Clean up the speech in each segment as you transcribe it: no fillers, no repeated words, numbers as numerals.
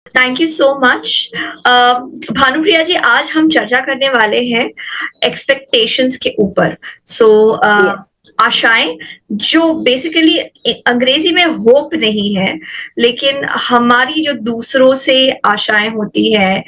Thank you so much. Bhanupriya ji, आज हम चर्चा करने वाले हैं एक्सपेक्टेशंस के ऊपर। सो Yes. आशाएं, जो बेसिकली अंग्रेजी में होप नहीं है, लेकिन हमारी जो दूसरों से आशाएं होती है,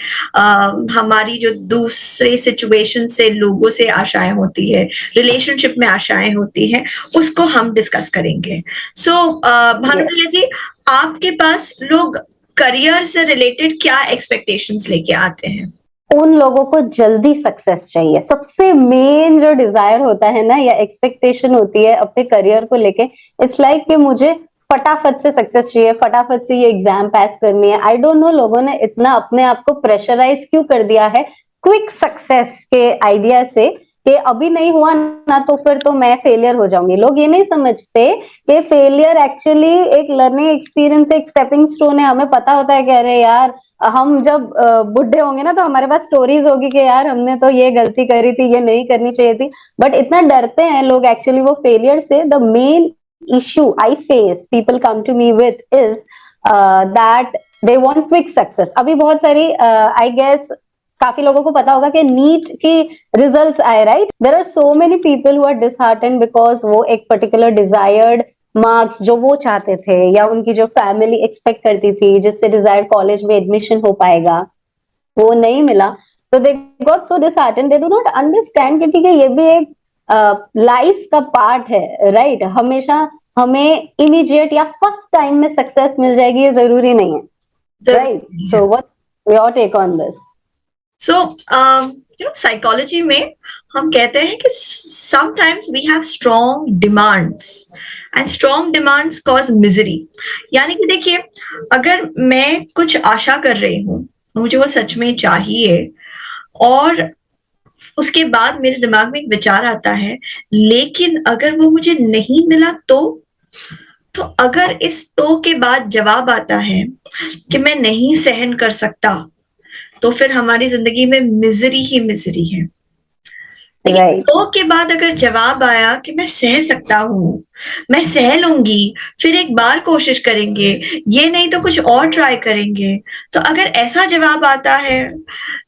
हमारी जो दूसरे सिचुएशन से लोगों से आशाएं होती है, रिलेशनशिप में आशाएं होती है, उसको हम डिस्कस करेंगे। सो Yes. भानुप्रिया जी, आपके पास लोग करियर से रिलेटेड क्या एक्सपेक्टेशंस लेके आते हैं? उन लोगों को जल्दी सक्सेस चाहिए। सबसे मेन जो डिजायर होता है ना या एक्सपेक्टेशन होती है अपने करियर को लेके, इट्स लाइक कि मुझे फटाफट से सक्सेस चाहिए, फटाफट से ये एग्जाम पास करनी है। आई डोंट नो लोगों ने इतना अपने आप को प्रेशराइज क्यों कर दिया है क्विक सक्सेस के आइडिया से, कि अभी नहीं हुआ ना तो फिर तो मैं फेलियर हो जाऊंगी। लोग ये नहीं समझते कि फेलियर एक्चुअली एक लर्निंग एक्सपीरियंस, एक स्टेपिंग स्टोन है। हमें पता होता है कि अरे यार, हम जब बुढ़े होंगे ना तो हमारे पास स्टोरीज होगी कि यार हमने तो ये गलती करी थी, ये नहीं करनी चाहिए थी। बट इतना डरते हैं लोग एक्चुअली वो फेलियर से। The main issue I face, people come to me with is that they want quick success. अभी बहुत सारी I guess काफी लोगों को पता होगा कि नीट की रिजल्ट्स आए, right? There are so many people who are disheartened because वो एक पर्टिकुलर डिजायर्ड मार्क्स जो वो चाहते थे या उनकी जो फैमिली एक्सपेक्ट करती थी जिससे डिजायर्ड कॉलेज में एडमिशन हो पाएगा, वो नहीं मिला। तो they got so disheartened, they do not understand कि ठीक है, ये भी एक लाइफ का पार्ट है, राइट? हमेशा हमें इमीडिएट या फर्स्ट टाइम में सक्सेस मिल जाएगी ये जरूरी नहीं है, राइट? जरूरी है। So what your take on this? So psychology में हम कहते हैं कि sometimes we have strong demands and strong demands cause misery. यानी कि देखिए, अगर मैं कुछ आशा कर रही हूँ, मुझे वो सच में चाहिए, और उसके बाद मेरे दिमाग में एक विचार आता है, लेकिन अगर वो मुझे नहीं मिला तो अगर इस तो के बाद जवाब आता है कि मैं नहीं सहन कर सकता, तो फिर हमारी जिंदगी में मिजरी ही मिजरी है। लेकिन राइट, तो के बाद अगर जवाब आया कि मैं सह सकता हूँ, मैं सह लूंगी, फिर एक बार कोशिश करेंगे, ये नहीं तो कुछ और ट्राई करेंगे, तो अगर ऐसा जवाब आता है,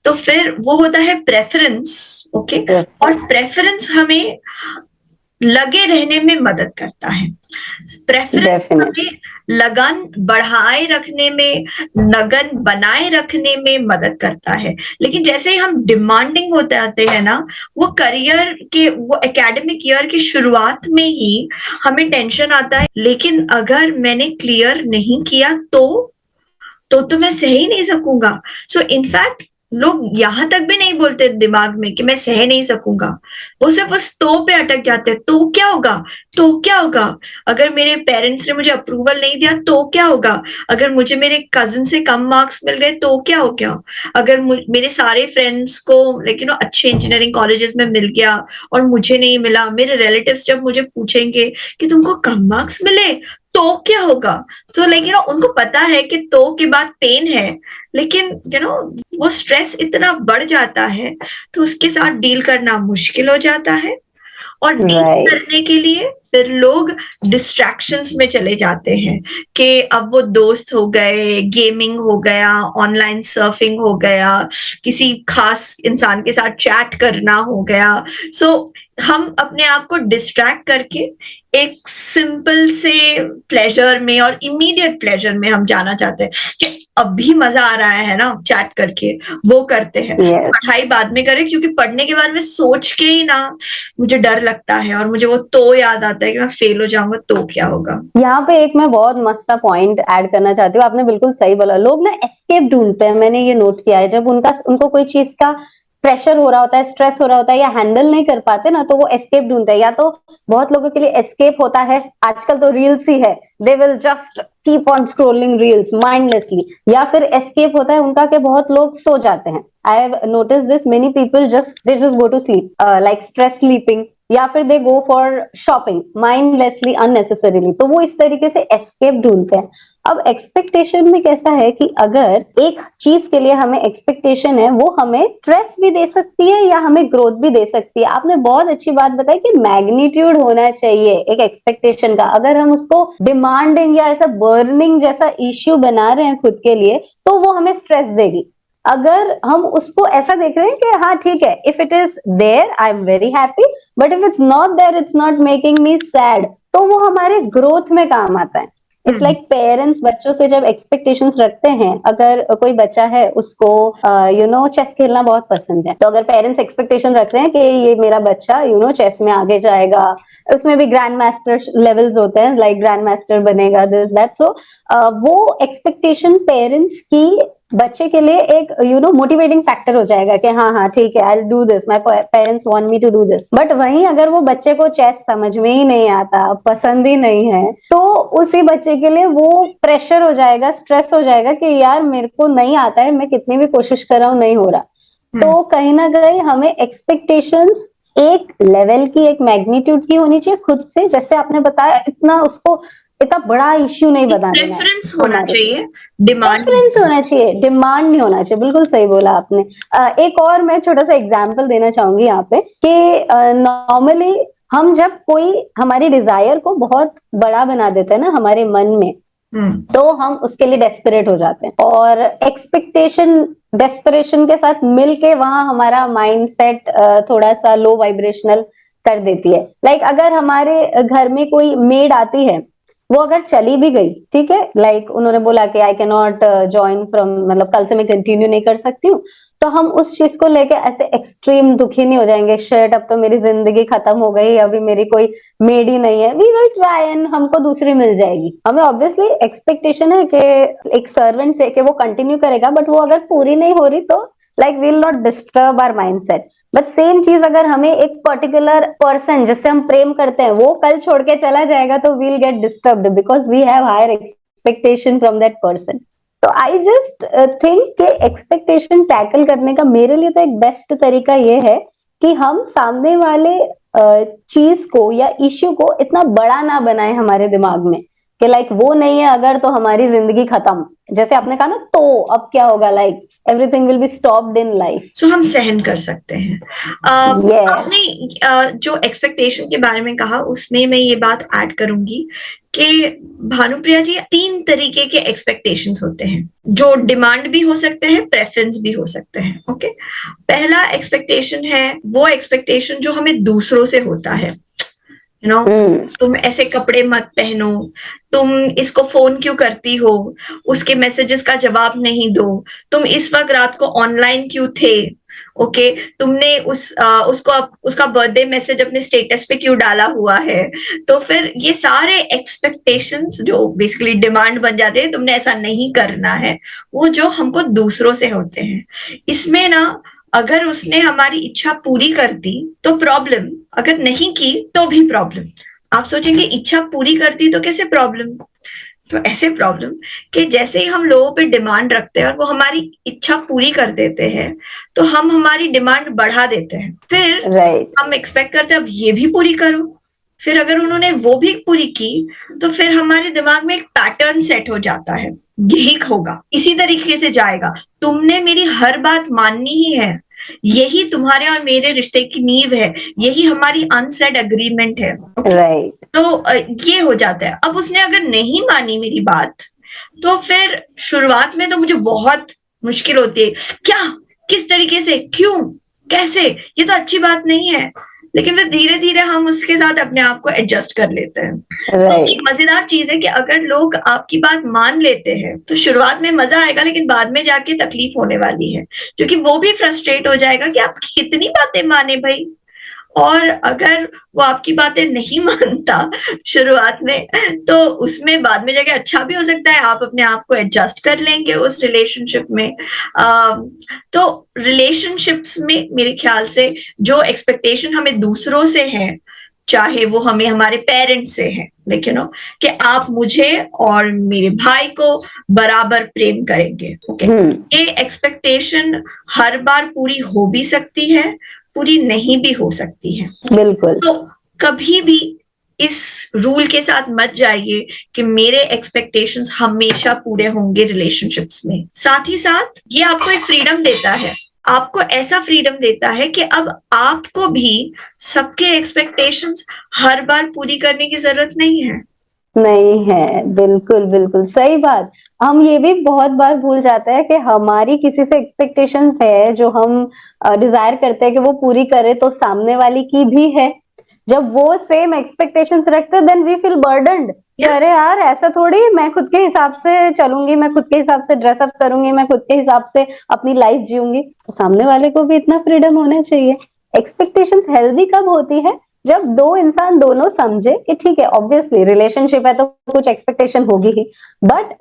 तो फिर वो होता है प्रेफरेंस। ओके। और प्रेफरेंस हमें लगे रहने में मदद करता है। प्रेफरेंस डेफिनेट, हमें लगन बढ़ाए रखने में, लगन बनाए रखने में मदद करता है। लेकिन जैसे ही हम डिमांडिंग होते आते हैं ना, वो करियर के, वो एकेडमिक ईयर की शुरुआत में ही हमें टेंशन आता है, लेकिन अगर मैंने क्लियर नहीं किया तो मैं सह ही नहीं सकूंगा। सो इनफैक्ट लोग यहां तक भी नहीं बोलते दिमाग में कि मैं सह नहीं सकूंगा, वो सिर्फ उस तो पे अटक जाते हैं। तो क्या होगा, तो क्या होगा, अगर मेरे पेरेंट्स ने मुझे अप्रूवल नहीं दिया तो क्या होगा, अगर मुझे मेरे कजिन से कम मार्क्स मिल गए तो क्या हो गया, अगर मेरे सारे फ्रेंड्स को लेकिन अच्छे इंजीनियरिंग कॉलेजेस में मिल गया और मुझे नहीं मिला, मेरे रिलेटिव्स जब मुझे पूछेंगे कि तुमको कम मार्क्स मिले तो क्या होगा। तो लाइक उनको पता है कि तो के बाद पेन है, लेकिन वो स्ट्रेस इतना बढ़ जाता है, तो उसके साथ डील करना मुश्किल हो जाता है। और डील राइट, करने के लिए फिर लोग डिस्ट्रैक्शंस में चले जाते हैं, कि अब वो दोस्त हो गए, गेमिंग हो गया, ऑनलाइन सर्फिंग हो गया, किसी खास इंसान के साथ चैट करना हो गया। सो हम अपने आप को डिस्ट्रैक्ट करके एक सिंपल से प्लेजर में और इमीडिएट प्लेजर में हम जाना चाहते हैं, कि अभी मजा आ रहा है ना चैट करके, वो करते हैं। यस। पढ़ाई बाद में करें, क्योंकि पढ़ने के बारे में सोच के ही ना मुझे डर लगता है, और मुझे वो तो याद आता है कि मैं फेल हो जाऊंगा तो क्या होगा। यहाँ पे एक मैं बहुत मस्त सा पॉइंट ऐड करना चाहती हूँ। आपने बिल्कुल सही बोला, लोग ना एस्केप ढूंढते हैं। मैंने ये नोट किया है, जब उनको कोई चीज का प्रेशर हो रहा होता है, स्ट्रेस हो रहा होता है या हैंडल नहीं कर पाते ना, तो वो एस्केप ढूंढते हैं। या तो बहुत लोगों के लिए एस्केप होता है, आजकल तो रील्स ही है, they will just keep on scrolling reels mindlessly. या फिर एस्केप होता है उनका कि बहुत लोग सो जाते हैं। I have notice this, many people just go to sleep, like stress sleeping. या फिर they go for shopping mindlessly unnecessarily, तो वो इस तरीके से एस्केप ढूंढते हैं। अब एक्सपेक्टेशन में कैसा है कि अगर एक चीज के लिए हमें एक्सपेक्टेशन है, वो हमें स्ट्रेस भी दे सकती है या हमें ग्रोथ भी दे सकती है। आपने बहुत अच्छी बात बताई कि मैग्नीट्यूड होना चाहिए एक एक्सपेक्टेशन का। अगर हम उसको डिमांडिंग या ऐसा बर्निंग जैसा इश्यू बना रहे हैं खुद के लिए, तो वो हमें स्ट्रेस देगी। अगर हम उसको ऐसा देख रहे हैं कि हाँ ठीक है, if it is there I am very happy, but if it's not there it's not making me sad, तो वो हमारे ग्रोथ में काम आता है। इट्स लाइक पेरेंट्स बच्चों से जब एक्सपेक्टेशंस रखते हैं, अगर कोई बच्चा है उसको चेस खेलना बहुत पसंद है, तो अगर पेरेंट्स एक्सपेक्टेशन रख रहे हैं कि ये मेरा बच्चा चेस में आगे जाएगा, उसमें भी ग्रैंड मास्टर लेवल्स होते हैं, लाइक ग्रैंड मास्टर बनेगा, दिस दैट, सो वो एक्सपेक्टेशन पेरेंट्स की बच्चे के लिए एक मोटिवेटिंग फैक्टर हो जाएगा कि हाँ हाँ ठीक है, I will do this, my parents want me to do this. But वहीं अगर वो बच्चे को चेस समझ में ही नहीं आता, पसंद ही नहीं है, तो उसी बच्चे के लिए वो प्रेशर हो जाएगा, स्ट्रेस हो जाएगा कि यार मेरे को नहीं आता है, मैं कितनी भी कोशिश कर रहा हूँ नहीं हो रहा। तो कहीं ना कहीं हमें एक्सपेक्टेशंस एक लेवल की, एक मैग्नीट्यूड की होनी चाहिए खुद से, जैसे आपने बताया, इतना उसको इतना बड़ा इश्यू नहीं बना देना है। प्रेफरेंस होना चाहिए, डिमांड प्रेफरेंस होना चाहिए, डिमांड नहीं होना चाहिए। बिल्कुल सही बोला आपने। एक और मैं छोटा सा एग्जांपल देना चाहूंगी यहाँ पे कि नॉर्मली हम जब कोई हमारी डिजायर को बहुत बड़ा बना देते हैं ना हमारे मन में, तो हम उसके लिए डेस्परेट हो जाते हैं, और एक्सपेक्टेशन डेस्परेशन के साथ मिलके वहां हमारा माइंडसेट थोड़ा सा लो वाइब्रेशनल कर देती है। लाइक अगर हमारे घर में कोई मेड आती है, वो अगर चली भी गई, ठीक है, लाइक उन्होंने बोला कि I can not join from, मतलब कल से मैं कंटिन्यू नहीं कर सकती हूँ, तो हम उस चीज को लेके ऐसे एक्सट्रीम दुखी नहीं हो जाएंगे, शिट अब तो मेरी जिंदगी खत्म हो गई, अभी मेरी कोई मेड ही नहीं है, वी विल ट्राई एंड हमको दूसरी मिल जाएगी। हमें ऑब्वियसली एक्सपेक्टेशन है कि एक सर्वेंट से कि वो कंटिन्यू करेगा, बट वो अगर पूरी नहीं हो रही तो like will not disturb our mindset. But same चीज अगर हमें एक पर्टिकुलर पर्सन जिससे हम प्रेम करते हैं वो कल छोड़ के चला जाएगा, तो we'll get disturbed because we have higher expectation from that person. तो आई जस्ट थिंक कि एक्सपेक्टेशन टैकल करने का मेरे लिए तो एक बेस्ट तरीका ये है कि हम सामने वाले चीज को या इश्यू को इतना बड़ा ना बनाए हमारे दिमाग में कि लाइक वो नहीं है अगर, तो हमारी जिंदगी खत्म, जैसे आपने कहा ना, तो अब क्या होगा, like everything will be stopped in life. So हम सहन कर सकते हैं। आपने जो एक्सपेक्टेशन के बारे में कहा, उसमें मैं ये बात ऐड करूंगी कि भानुप्रिया जी, 3 तरीके के एक्सपेक्टेशंस होते हैं, जो डिमांड भी हो सकते हैं, प्रेफरेंस भी हो सकते हैं। ओके, पहला एक्सपेक्टेशन है वो एक्सपेक्टेशन जो हमें दूसरों से होता है। तुम ऐसे कपड़े मत पहनो, तुम इसको फोन क्यों करती हो, उसके मैसेजेस का जवाब नहीं दो, तुम इस वक्त रात को ऑनलाइन क्यों थे, ओके, तुमने उसका बर्थडे मैसेज अपने स्टेटस पे क्यों डाला हुआ है। तो फिर ये सारे एक्सपेक्टेशंस जो बेसिकली डिमांड बन जाते हैं, तुमने ऐसा नहीं करना है, वो जो हमको दूसरों से होते हैं। इसमें ना अगर उसने हमारी इच्छा पूरी कर दी तो प्रॉब्लम, अगर नहीं की तो भी प्रॉब्लम। आप सोचेंगे इच्छा पूरी कर दी तो कैसे प्रॉब्लम, तो ऐसे प्रॉब्लम कि जैसे ही हम लोगों पे डिमांड रखते हैं और वो हमारी इच्छा पूरी कर देते हैं, तो हम हमारी डिमांड बढ़ा देते हैं। फिर हम एक्सपेक्ट करते हैं अब ये भी पूरी करो। फिर अगर उन्होंने वो भी पूरी की तो फिर हमारे दिमाग में एक पैटर्न सेट हो जाता है, यही होगा, इसी तरीके से जाएगा, तुमने मेरी हर बात माननी ही है, यही तुम्हारे और मेरे रिश्ते की नींव है, यही हमारी अनसेड एग्रीमेंट है। तो ये हो जाता है। अब उसने अगर नहीं मानी मेरी बात, तो फिर शुरुआत में तो मुझे बहुत मुश्किल होती है, क्या, किस तरीके से, क्यों, कैसे, ये तो अच्छी बात नहीं है। लेकिन फिर धीरे धीरे हम उसके साथ अपने आप को एडजस्ट कर लेते हैं। तो एक मजेदार चीज है कि अगर लोग आपकी बात मान लेते हैं तो शुरुआत में मजा आएगा, लेकिन बाद में जाके तकलीफ होने वाली है, क्योंकि वो भी फ्रस्ट्रेट हो जाएगा कि आप कितनी बातें माने भाई। और अगर वो आपकी बातें नहीं मानता शुरुआत में, तो उसमें बाद में जाके अच्छा भी हो सकता है, आप अपने आप को एडजस्ट कर लेंगे उस रिलेशनशिप में। तो रिलेशनशिप्स में मेरे ख्याल से जो एक्सपेक्टेशन हमें दूसरों से है, चाहे वो हमें हमारे पेरेंट्स से है, लेकिन कि आप मुझे और मेरे भाई को बराबर प्रेम करेंगे, ओके, ये एक्सपेक्टेशन हर बार पूरी हो भी सकती है, पूरी नहीं भी हो सकती है। बिल्कुल। तो कभी भी इस रूल के साथ मत जाइए कि मेरे एक्सपेक्टेशंस हमेशा पूरे होंगे रिलेशनशिप्स में। साथ ही साथ ये आपको एक फ्रीडम देता है, आपको ऐसा फ्रीडम देता है कि अब आपको भी सबके एक्सपेक्टेशंस हर बार पूरी करने की जरूरत नहीं है। नहीं है, बिल्कुल बिल्कुल सही बात। हम ये भी बहुत बार भूल जाते हैं कि हमारी किसी से एक्सपेक्टेशंस है जो हम डिजायर करते हैं कि वो पूरी करे, तो सामने वाली की भी है। जब वो सेम एक्सपेक्टेशंस रखते देन वी फील बर्डन्ड कि अरे यार ऐसा थोड़ी, मैं खुद के हिसाब से चलूंगी, मैं खुद के हिसाब से ड्रेसअप करूंगी, मैं खुद के हिसाब से अपनी लाइफ जीऊंगी। तो सामने वाले को भी इतना फ्रीडम होना चाहिए। एक्सपेक्टेशंस हेल्दी कब होती है? जब दो इंसान दोनों समझे कि ठीक है, ऑब्वियसली रिलेशनशिप है तो कुछ एक्सपेक्टेशन होगी ही, बट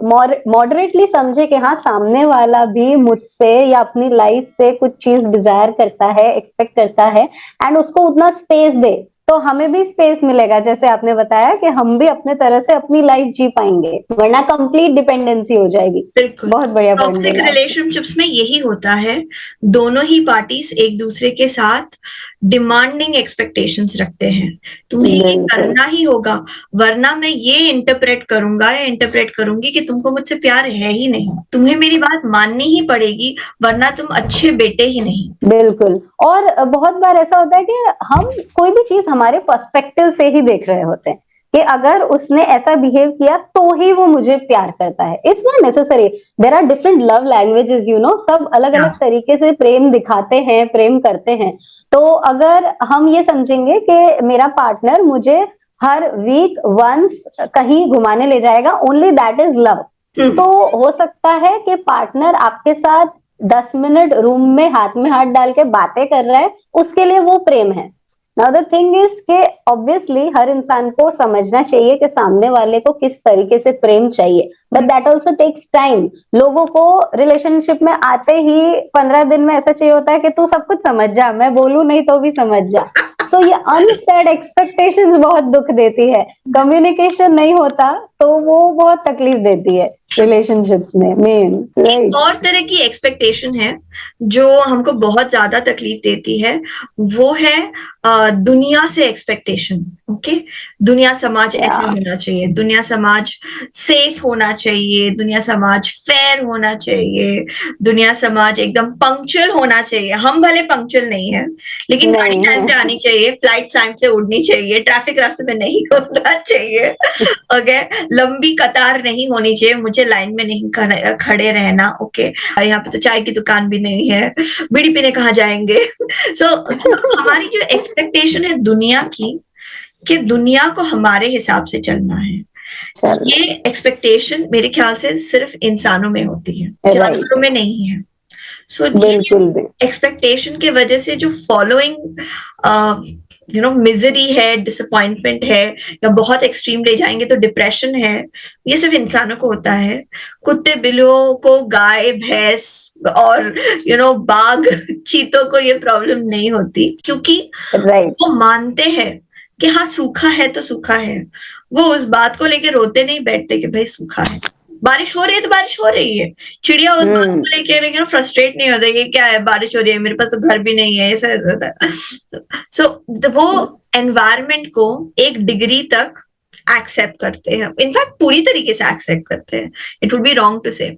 मॉडरेटली समझे कि हाँ, सामने वाला भी मुझसे या अपनी लाइफ से कुछ चीज डिजायर करता है, एक्सपेक्ट करता है, एंड उसको उतना स्पेस दे, तो हमें भी स्पेस मिलेगा। जैसे आपने बताया कि हम भी अपने तरह से अपनी लाइफ जी पाएंगे, वरना कंप्लीट डिपेंडेंसी हो जाएगी। बिल्कुल, बहुत बढ़िया पॉइंट टॉक्सिक बोला। रिलेशनशिप्स में यही होता है, दोनों ही पार्टीज एक दूसरे के साथ डिमांडिंग एक्सपेक्टेशंस रखते हैं, तुम्हें ये करना ही होगा, वरना मैं ये इंटरप्रेट करूंगा या इंटरप्रेट करूंगी कि तुमको मुझसे प्यार है ही नहीं, तुम्हें मेरी बात माननी ही पड़ेगी, वरना तुम अच्छे बेटे ही नहीं। बिल्कुल। और बहुत बार ऐसा होता है कि हम कोई भी चीज हमारे पर्सपेक्टिव से ही देख रहे होते हैं कि अगर उसने ऐसा बिहेव किया तो ही वो मुझे प्यार करता है। It's not necessary. There are different love languages, you know, सब अलग अलग तरीके से प्रेम दिखाते हैं, प्रेम करते हैं। तो अगर हम ये समझेंगे कि मेरा पार्टनर मुझे हर वीक वंस कहीं घुमाने ले जाएगा, ओनली दैट इज लव, तो हो सकता है कि पार्टनर आपके साथ 10 मिनट रूम में हाथ डाल के बातें कर रहा है, उसके लिए वो प्रेम है। नाउ द थिंग इज के ऑब्वियसली हर इंसान को समझना चाहिए कि सामने वाले को किस तरीके से प्रेम चाहिए, but that also takes time. लोगों को रिलेशनशिप में आते ही 15 दिन में ऐसा चाहिए होता है कि तू सब कुछ समझ जा, मैं बोलूं नहीं तो भी समझ जा। सो ये अनसेड एक्सपेक्टेशंस बहुत दुख देती है। कम्युनिकेशन नहीं होता तो वो बहुत तकलीफ देती है रिलेशनशिप्स में, मेन राइट। और तरह की एक्सपेक्टेशन है जो हमको बहुत ज्यादा तकलीफ देती है, वो है दुनिया से एक्सपेक्टेशन। ओके, दुनिया समाज ऐसे होना चाहिए, दुनिया समाज सेफ होना चाहिए, दुनिया समाज फेयर होना चाहिए, दुनिया समाज एकदम पंक्चुअल होना चाहिए। हम भले पंक्चुअल नहीं है, लेकिन गाड़ी टाइम पे आनी चाहिए, फ्लाइट टाइम से उड़नी चाहिए, ट्रैफिक रास्ते में नहीं होना चाहिए, ओके, लंबी कतार नहीं होनी चाहिए, मुझे लाइन में नहीं खड़े रहना, ओके, यहाँ पे तो चाय की दुकान भी नहीं है, बीड़ी पीने कहाँ जाएंगे। सो हमारी जो एक्सपेक्टेशन है दुनिया की, कि दुनिया को हमारे हिसाब से चलना है, ये एक्सपेक्टेशन मेरे ख्याल से सिर्फ इंसानों में होती है, जानवरों में नहीं है। सो एक्सपेक्टेशन के वजह से जो फॉलोइंग मिजरी है, डिसअपॉइंटमेंट है, या बहुत एक्सट्रीम ले जाएंगे तो डिप्रेशन है, ये सिर्फ इंसानों को होता है। कुत्ते बिल्लियों को, गाय भैंस और बाघ चीतों को ये प्रॉब्लम नहीं होती, क्योंकि वो मानते हैं कि हाँ, सूखा है तो सूखा है। वो उस बात को लेके रोते नहीं बैठते कि भाई सूखा है, बारिश हो रही है तो बारिश हो रही है। चिड़िया उस बात को लेके फ्रस्ट्रेट नहीं होता, ये क्या है, बारिश हो रही है, मेरे पास तो घर भी नहीं है, ऐसा। सो वो एनवायरमेंट को एक डिग्री तक एक्सेप्ट करते हैं, इनफैक्ट पूरी तरीके से एक्सेप्ट करते हैं, it would be wrong to say.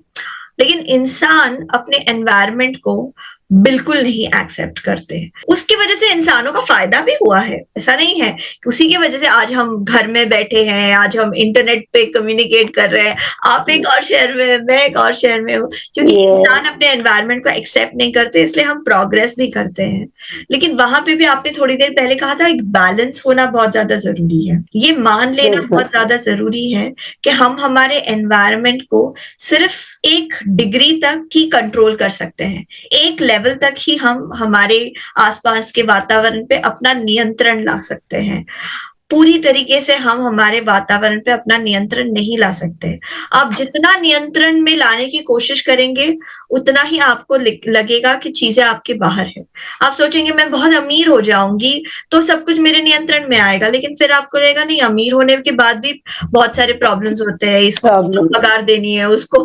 लेकिन इंसान अपने एनवायरनमेंट को बिल्कुल नहीं एक्सेप्ट करते। उसकी वजह से इंसानों का फायदा भी हुआ है, ऐसा नहीं है कि उसी की वजह से आज हम घर में बैठे हैं, आज हम इंटरनेट पे कम्युनिकेट कर रहे हैं, आप एक और शहर में, मैं एक और शहर में हूँ, क्योंकि इंसान अपने एनवायरनमेंट को एक्सेप्ट नहीं करते, इसलिए हम प्रोग्रेस भी करते हैं। लेकिन वहां पे भी आपने थोड़ी देर पहले कहा था, एक बैलेंस होना बहुत ज्यादा जरूरी है। ये मान लेना बहुत ज्यादा जरूरी है कि हम हमारे एनवायरनमेंट को सिर्फ एक डिग्री तक ही कंट्रोल कर सकते हैं, एक लेवल तक ही हम हमारे आसपास के वातावरण पे अपना नियंत्रण ला सकते हैं। पूरी तरीके से हम हमारे वातावरण पे अपना नियंत्रण नहीं ला सकते। आप जितना नियंत्रण में लाने की कोशिश करेंगे, उतना ही आपको लगेगा कि चीजें आपके बाहर है। आप सोचेंगे मैं बहुत अमीर हो जाऊंगी तो सब कुछ मेरे नियंत्रण में आएगा, लेकिन फिर आपको रहेगा नहीं, अमीर होने के बाद भी बहुत सारे प्रॉब्लम्स होते हैं, इसको प्रॉब्लम। पगार देनी है, उसको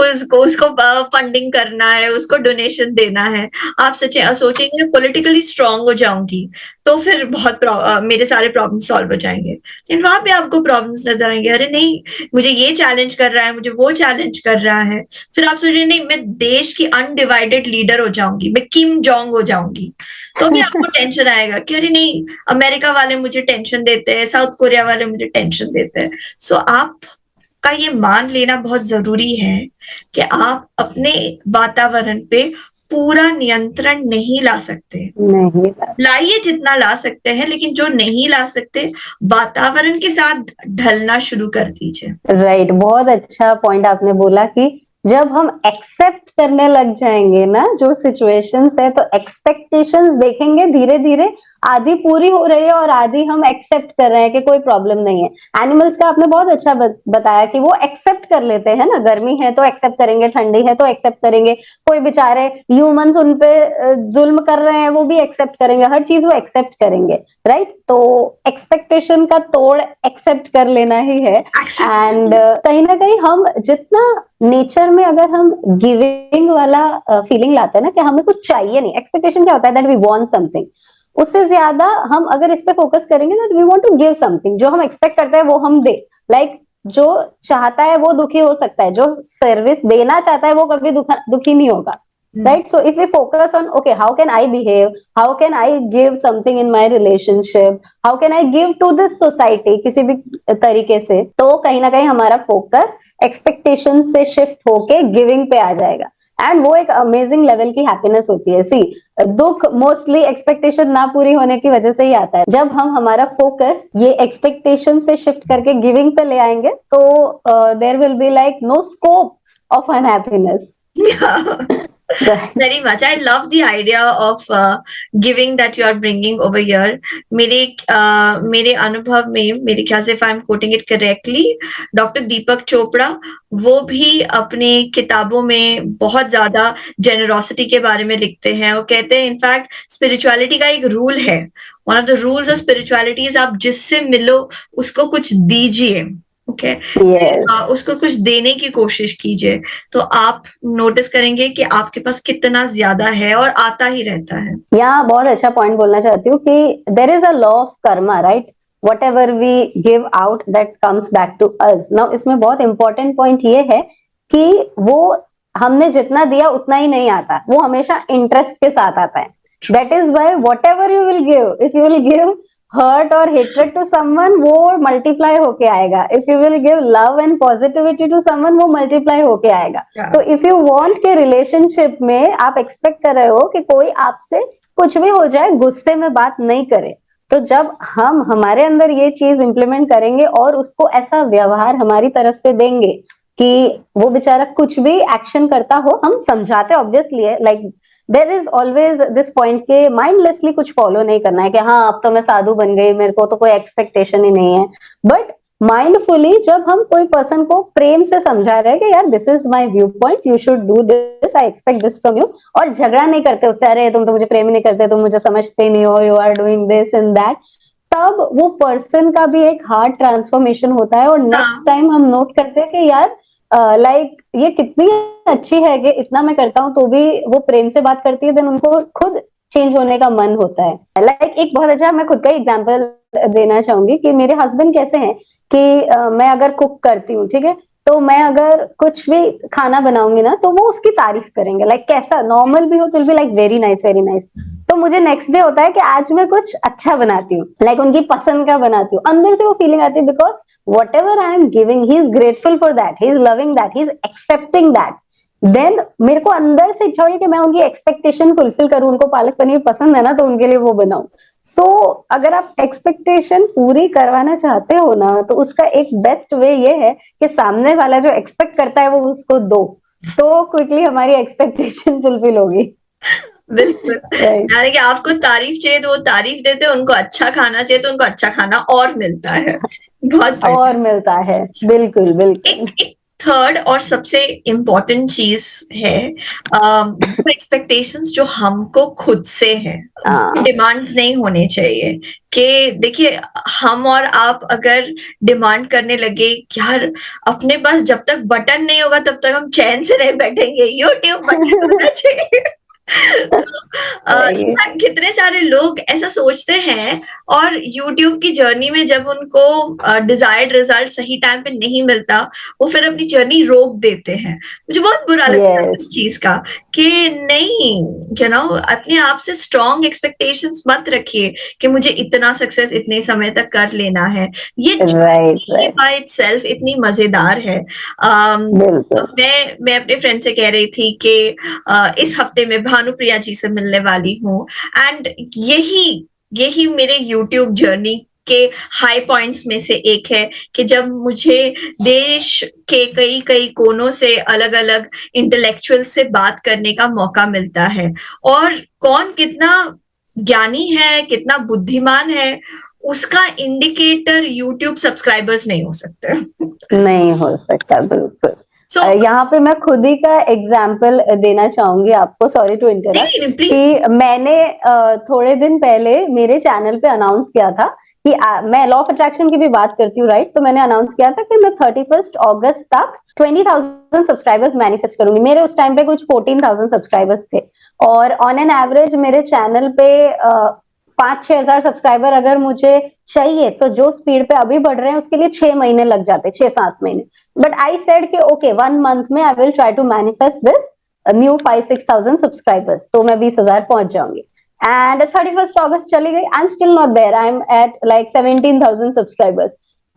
उसको उसको फंडिंग करना है, उसको डोनेशन देना है। आप सोचेंगे पॉलिटिकली स्ट्रांग हो जाऊंगी तो फिर बहुत मेरे सारे प्रॉब्लम सॉल्व हो जाएंगे, लेकिन वहां पे आपको प्रॉब्लम्स नजर आएंगे, अरे नहीं मुझे ये चैलेंज कर रहा है, मुझे वो चैलेंज कर रहा है। फिर आप सोचिए नहीं मैं देश की अनडिवाइडेड लीडर हो जाऊंगी, मैं किम जोंग हो जाऊंगी, तो भी आपको टेंशन आएगा कि अरे नहीं अमेरिका वाले मुझे टेंशन देते हैं, साउथ कोरिया वाले मुझे टेंशन देते हैं। सो आप का ये मान लेना बहुत जरूरी है कि आप अपने वातावरण पे पूरा नियंत्रण नहीं ला सकते। नहीं। लाइए जितना ला सकते हैं, लेकिन जो नहीं ला सकते वातावरण के साथ ढलना शुरू कर दीजिए। राइट, बहुत अच्छा पॉइंट आपने बोला कि जब हम एक्सेप्ट करने लग जाएंगे ना जो सिचुएशंस है, तो एक्सपेक्टेशंस देखेंगे धीरे धीरे आधी पूरी हो रही है और आधी हम एक्सेप्ट कर रहे हैं कि कोई प्रॉब्लम नहीं है। एनिमल्स का आपने बहुत अच्छा बताया कि वो एक्सेप्ट कर लेते हैं ना, गर्मी है तो एक्सेप्ट करेंगे, ठंडी है तो एक्सेप्ट करेंगे, कोई बेचारे ह्यूमंस उन पे जुल्म कर रहे हैं वो भी एक्सेप्ट करेंगे, हर चीज वो एक्सेप्ट करेंगे। राइट, तो एक्सपेक्टेशन का तोड़ एक्सेप्ट कर लेना ही है। एंड कहीं ना कहीं हम जितना नेचर में अगर हम गिविंग वाला फीलिंग लाते हैं ना कि हमें कुछ चाहिए नहीं, एक्सपेक्टेशन क्या होता है दैट वी वांट समथिंग, उससे ज्यादा हम अगर इस पे फोकस करेंगे ना we want to give something, जो हम एक्सपेक्ट करते हैं वो हम दे। लाइक जो चाहता है वो दुखी हो सकता है, जो सर्विस देना चाहता है वो कभी दुखी नहीं होगा। Right, so if we focus on okay how can I behave, how can I give something in my relationship, how can I give to this society किसी भी तरीके से, तो कहीं ना कहीं हमारा फोकस एक्सपेक्टेशन से शिफ्ट होके गिविंग पे आ जाएगा। एंड वो एक अमेजिंग लेवल की हैप्पीनेस होती है। सी, दुख मोस्टली एक्सपेक्टेशन ना पूरी होने की वजह से ही आता है। जब हम हमारा फोकस ये एक्सपेक्टेशन से शिफ्ट करके गिविंग पे ले आएंगे तो there will be like no scope of unhappiness. Very much. I love the idea of giving that you are bringing over here. मेरे अनुभव में, मेरे ख्याल से if I'm quoting it correctly, doctor Deepak Chopra वो भी अपने किताबों में बहुत ज्यादा जेनरोसिटी के बारे में लिखते हैं। वो कहते हैं इनफैक्ट स्पिरिचुअलिटी का एक रूल है, one of the rules of spirituality is आप जिससे मिलो उसको कुछ दीजिए। ओके, उसको कुछ देने की कोशिश कीजिए, तो आप नोटिस करेंगे कि आपके पास कितना ज्यादा है और आता ही रहता है। यहाँ बहुत अच्छा पॉइंट बोलना चाहती हूँ कि there is a law of karma, right, whatever we give out that comes back to us. Now इसमें बहुत इंपॉर्टेंट पॉइंट ये है कि वो हमने जितना दिया उतना ही नहीं आता, वो हमेशा इंटरेस्ट के साथ आता है। That is why whatever you will give, if you will give hurt और हेट्रेड टू समवन वो मल्टीप्लाई होके आएगा, if you will give love and positivity to someone वो मल्टीप्लाई होके आएगा। तो इफ यू वांट के रिलेशनशिप में आप एक्सपेक्ट कर रहे हो कि कोई आपसे कुछ भी हो जाए गुस्से में बात नहीं करे, तो जब हम हमारे अंदर ये चीज इंप्लीमेंट करेंगे और उसको ऐसा व्यवहार हमारी तरफ से देंगे कि वो बेचारा कुछ भी एक्शन करता हो हम समझाते, obviously like there is always this point के माइंडलेसली कुछ फॉलो नहीं करना है कि हाँ अब तो मैं साधु बन गई, मेरे को तो कोई एक्सपेक्टेशन ही नहीं है। बट माइंडफुली जब हम कोई पर्सन को प्रेम से समझा रहे हैं कि यार this is my view point, you should do this, I expect this from you, और झगड़ा नहीं करते उससे, अरे तुम तो मुझे प्रेम नहीं करते, तुम मुझे समझते नहीं हो, you are doing this and that, तब वो पर्सन का भी एक हार्ट ट्रांसफॉर्मेशन होता है। और नेक्स्ट टाइम हम नोट करते हैं कि यार लाइक ये कितनी अच्छी है कि इतना मैं करता हूँ तो भी वो प्रेम से बात करती है, देन उनको खुद चेंज होने का मन होता है। लाइक एक बहुत अच्छा मैं खुद का एग्जांपल देना चाहूंगी कि मेरे हस्बैंड कैसे हैं कि मैं अगर कुक करती हूँ, ठीक है, तो मैं अगर कुछ भी खाना बनाऊंगी ना तो वो उसकी तारीफ करेंगे, लाइक कैसा नॉर्मल भी हो तो भी like very nice very nice. तो मुझे नेक्स्ट डे होता है कि आज मैं कुछ अच्छा बनाती हूँ, लाइक उनकी पसंद का बनाती हूँ, अंदर से वो फीलिंग आती है because whatever I am giving, he is grateful for that, he is loving that, he is accepting that. Then मेरे को अंदर से इच्छा हुई कि मैं उनकी एक्सपेक्टेशन फुलफिल करूं, उनको पालक पनीर पसंद है ना तो उनके लिए वो बनाऊं। सो अगर आप एक्सपेक्टेशन पूरी करवाना चाहते हो ना तो उसका एक बेस्ट वे ये है कि सामने वाला जो एक्सपेक्ट करता है वो उसको दो, तो क्विकली हमारी एक्सपेक्टेशन फुलफिल होगी। बिल्कुल। राइट। यानी कि आपको तारीफ चाहिए तो वो तारीफ देते हैं, उनको अच्छा खाना चाहिए तो उनको अच्छा खाना और मिलता है। बहुत बढ़िया। और मिलता है, बिल्कुल बिल्कुल। एक थर्ड और सबसे इम्पोर्टेंट चीज है, वो एक्सपेक्टेशंस जो हमको खुद से है, हाँ, डिमांड्स नहीं होने चाहिए। कि देखिए, हम और आप अगर डिमांड करने लगे, यार अपने पास जब तक बटन नहीं होगा तब तक हम चैन से नहीं बैठेंगे, यूट्यूब बटन होना चाहिए। वही। कितने सारे लोग ऐसा सोचते हैं, और यूट्यूब की जर्नी में जब उनको डिजायर्ड रिजल्ट सही टाइम पे नहीं मिलता, वो फिर अपनी जर्नी रोक देते हैं। मुझे बहुत बुरा लगता है यस, इस चीज का, कि नहीं, अपने आप से स्ट्रॉन्ग एक्सपेक्टेशंस मत रखिए कि मुझे इतना सक्सेस इतने समय तक कर लेना है। ये राइट राइट, बाय इटसेल्फ इतनी मजेदार है। अम, बिल्कुल। मैं अपने फ्रेंड से कह रही थी कि इस हफ्ते में भानुप्रिया जी से मिलने वाली हूँ, एंड यही यही मेरे यूट्यूब जर्नी के हाई पॉइंट्स में से एक है, कि जब मुझे देश के कई कई कोनों से अलग अलग इंटेलेक्चुअल से बात करने का मौका मिलता है, और कौन कितना ज्ञानी है, कितना बुद्धिमान है, उसका इंडिकेटर यूट्यूब सब्सक्राइबर्स नहीं हो सकते। नहीं हो सकता, बिल्कुल। सो यहाँ पे मैं खुद ही का एग्जाम्पल देना चाहूंगी आपको, सॉरी टू इंटरप्ट, नहीं, प्लीज। कि मैंने थोड़े दिन पहले मेरे चैनल पे अनाउंस किया था कि मैं लॉ ऑफ अट्रैक्शन की भी बात करती हूँ, राइट? तो मैंने अनाउंस किया था कि मैं 31 अगस्त तक 20,000 सब्सक्राइबर्स मैनिफेस्ट करूंगी। मेरे उस टाइम पे कुछ 14,000 सब्सक्राइबर्स थे, और ऑन एन एवरेज मेरे चैनल पे 5-6 हजार सब्सक्राइबर अगर मुझे चाहिए, तो जो स्पीड पे अभी बढ़ रहे हैं उसके लिए 6 महीने लग जाते, 6-7 महीने। बट आई सेड कि ओके, 1 मंथ में I will try to manifest this new 5-6 thousand subscribers, तो मैं 20,000 पहुंच जाऊंगी। एंड 31 अगस्त चली गई, I am still not there, I am at like 17,000 subscribers.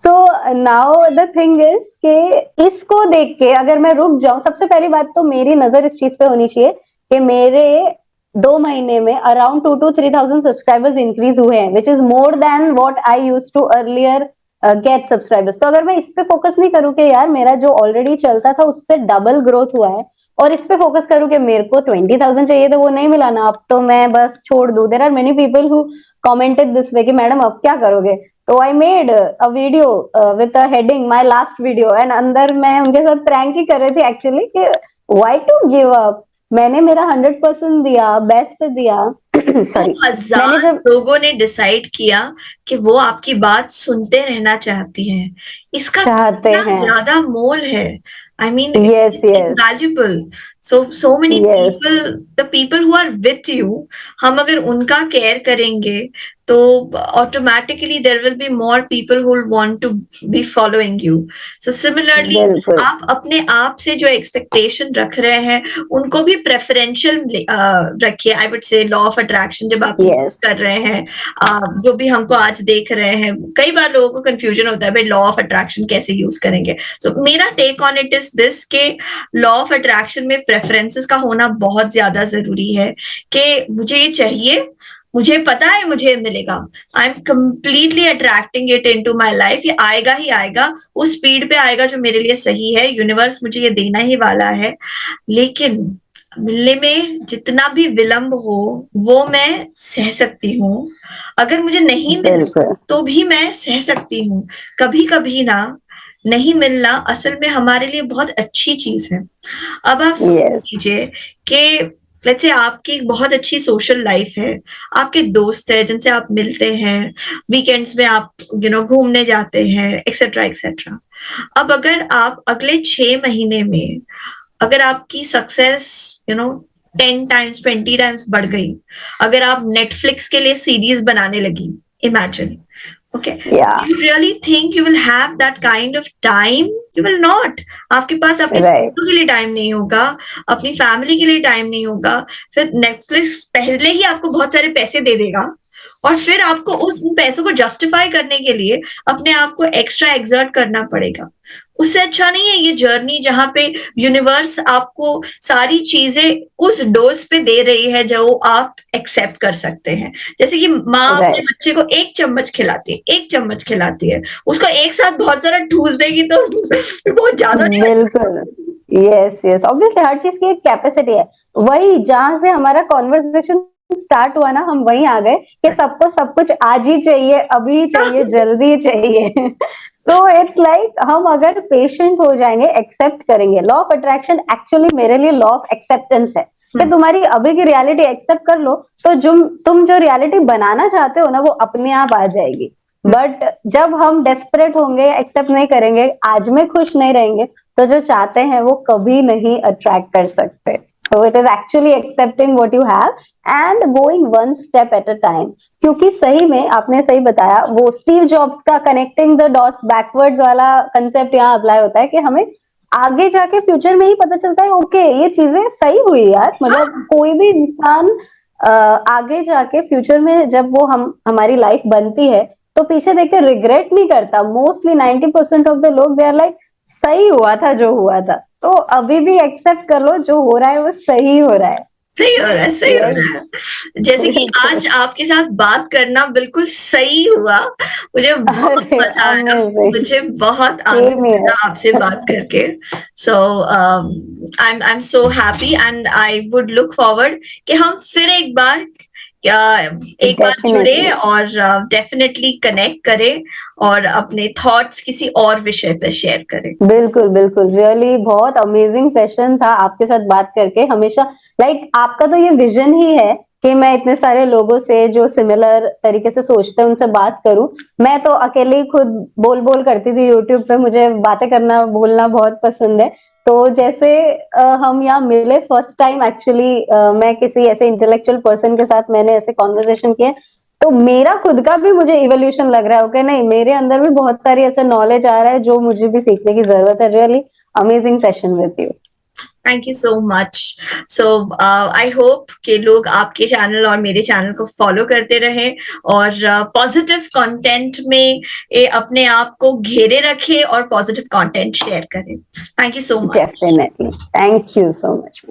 So now the thing is कि इसको देख के अगर मैं रुक जाऊं, सबसे पहली बात तो मेरी नजर इस चीज पे होनी चाहिए कि मेरे 2 महीने में around 2 to 3 thousand subscribers increase हुए हैं, which is more than what I used to earlier get subscribers. तो अगर मैं इस पे फोकस नहीं करूँ कि यार मेरा जो ऑलरेडी चलता था उससे डबल ग्रोथ हुआ है, और इस पे फोकस करूँ कि मेरे को 20,000 चाहिए तो वो नहीं मिला ना, अब तो मैं बस छोड़ दूं। There are many people who commented this way कि मैडम अब क्या करोगे? तो I made a video with a heading my last video, and अंदर मैं उनके साथ प्रैंक ही कर रही थी एक्चुअली कि व्हाई टू गिव अप। मैंने मेरा 100% दिया, बेस्ट दिया। दो सॉरी, मैंने हजार जब लोगों ने डिसाइड किया कि वो आपकी बात सुनते रहना चाहती हैं, इसका चाहते कितना हैं, ज्यादा मोल है। I mean, yes it's yes invaluable. So many yes, people, the people who are with you, हम अगर उनका केयर करेंगे तो automatically there will be more people who will want to be following you. So similarly, बिल्कुल, आप अपने आप से जो एक्सपेक्टेशन रख रहे हैं उनको भी प्रेफरेंशियल रखिए। I would say law of attraction जब आप यूज यस, कर रहे हैं, जो भी हमको आज देख रहे हैं, कई बार लोगों को कंफ्यूजन होता है भाई लॉ ऑफ अट्रैक्शन कैसे यूज करेंगे। सो मेरा take on it is this, के लॉ ऑफ अट्रैक्शन में प्रेफरेंसेस का होना बहुत ज्यादा जरूरी है, कि मुझे ये चाहिए, मुझे पता है मुझे मिलेगा, I am completely attracting it into my life, ये आएगा ही आएगा, उस स्पीड पे आएगा जो मेरे लिए सही है, यूनिवर्स मुझे ये देना ही वाला है। लेकिन मिलने में जितना भी विलंब हो वो मैं सह सकती हूँ, अगर मुझे नहीं मिला बिल्कुल, तो भी मैं सह सकती हूँ। कभी कभी ना, नहीं मिलना असल में हमारे लिए बहुत अच्छी चीज है। अब आप सोच यस, लीजिए कि लेट्स से आपकी एक बहुत अच्छी सोशल लाइफ है, आपके दोस्त है जिनसे आप मिलते हैं, वीकेंड्स में आप घूमने जाते हैं, एक्सेट्रा एक्सेट्रा। अब अगर आप अगले 6 महीने में, अगर आपकी सक्सेस 10 टाइम्स 20 टाइम्स बढ़ गई, अगर आप नेटफ्लिक्स के लिए सीरीज बनाने लगी, इमेजिन, ओके, या, you really think you will have that kind of time? You will not. आपके पास अपने राइट, दोस्तों के लिए टाइम नहीं होगा, अपनी फैमिली के लिए टाइम नहीं होगा, फिर नेटफ्लिक्स पहले ही आपको बहुत सारे पैसे दे देगा, और फिर आपको उस पैसों को जस्टिफाई करने के लिए अपने आप को एक्स्ट्रा एक्सर्ट करना पड़ेगा। उससे अच्छा नहीं है ये जर्नी जहां पे यूनिवर्स आपको सारी चीजें उस डोज पे दे रही है जो आप एक्सेप्ट कर सकते हैं। जैसे कि माँ अपने राइट, बच्चे को 1 चम्मच खिलाती है, 1 चम्मच खिलाती है, उसको एक साथ बहुत सारा ठूस देगी तो बहुत ज्यादा नहीं बिल्कुल, यस यस, ऑब्वियसली हर चीज की एक कैपेसिटी है। वही जहां से हमारा कॉन्वर्सेशन स्टार्ट हुआ ना, हम वहीं आ गए कि सबको सब कुछ आज ही चाहिए, अभी चाहिए, जल्दी चाहिए। सो इट्स लाइक हम अगर पेशेंट हो जाएंगे, एक्सेप्ट करेंगे, लॉ ऑफ अट्रैक्शन एक्चुअली मेरे लिए लॉ ऑफ एक्सेप्टेंस है कि तुम्हारी अभी की रियलिटी एक्सेप्ट कर लो, तो तुम जो रियलिटी बनाना चाहते हो ना, वो अपने आप आ जाएगी। बट जब हम डेस्परेट होंगे, एक्सेप्ट नहीं करेंगे, आज में खुश नहीं रहेंगे, तो जो चाहते हैं वो कभी नहीं अट्रैक्ट कर सकते। So it is actually accepting what you have and going one step at a time. क्योंकि सही में आपने सही बताया, वो स्टीव जॉब्स का कनेक्टिंग द डॉट्स बैकवर्ड्स वाला कंसेप्ट यहाँ अप्लाई होता है कि हमें आगे जाके फ्यूचर में ही पता चलता है, ओके ये चीजें सही हुई यार। मतलब कोई भी इंसान आगे जाके फ्यूचर में जब वो हमारी लाइफ बनती है, तो पीछे देख के रिग्रेट नहीं करता। मोस्टली 90% ऑफ द लोग दे आर लाइक सही हुआ था जो हुआ था। तो अभी भी एक्सेप्ट कर लो, जो हो रहा है वो सही हो रहा है। सही हो रहा है, सही हो रहा है। जैसे कि आज आपके साथ बात करना बिल्कुल सही हुआ। मुझे बहुत अरे मजा आया, अमेजिंग, मुझे बहुत सेम आनंद हियर। मिला आपसे बात करके। So I am so happy and I would look forward कि हम फिर एक बार जुड़े डेफिनेटली और डेफिनेटली कनेक्ट करें और अपने थॉट्स किसी और विषय पर शेयर करें। बिल्कुल बिल्कुल, रियली बहुत अमेजिंग सेशन था आपके साथ बात करके। हमेशा लाइक आपका तो ये विजन ही है कि मैं इतने सारे लोगों से जो सिमिलर तरीके से सोचते हैं उनसे बात करूं। मैं तो अकेले खुद बोल बोल करती थी यूट्यूब पे, मुझे बातें करना बोलना बहुत पसंद है। तो जैसे हम यहाँ मिले फर्स्ट टाइम, एक्चुअली मैं किसी ऐसे इंटेलेक्चुअल पर्सन के साथ मैंने ऐसे कॉन्वर्सेशन किए, तो मेरा खुद का भी मुझे इवोल्यूशन लग रहा है। ओके, नहीं मेरे अंदर भी बहुत सारी ऐसा नॉलेज आ रहा है जो मुझे भी सीखने की जरूरत है। Really amazing session with you. Thank you so much. So I hope कि लोग आपके चैनल और मेरे चैनल को फॉलो करते रहें और पॉजिटिव कंटेंट में अपने आप को घेरे रखें और पॉजिटिव कंटेंट शेयर करें। Thank you so much. Definitely, thank you so much.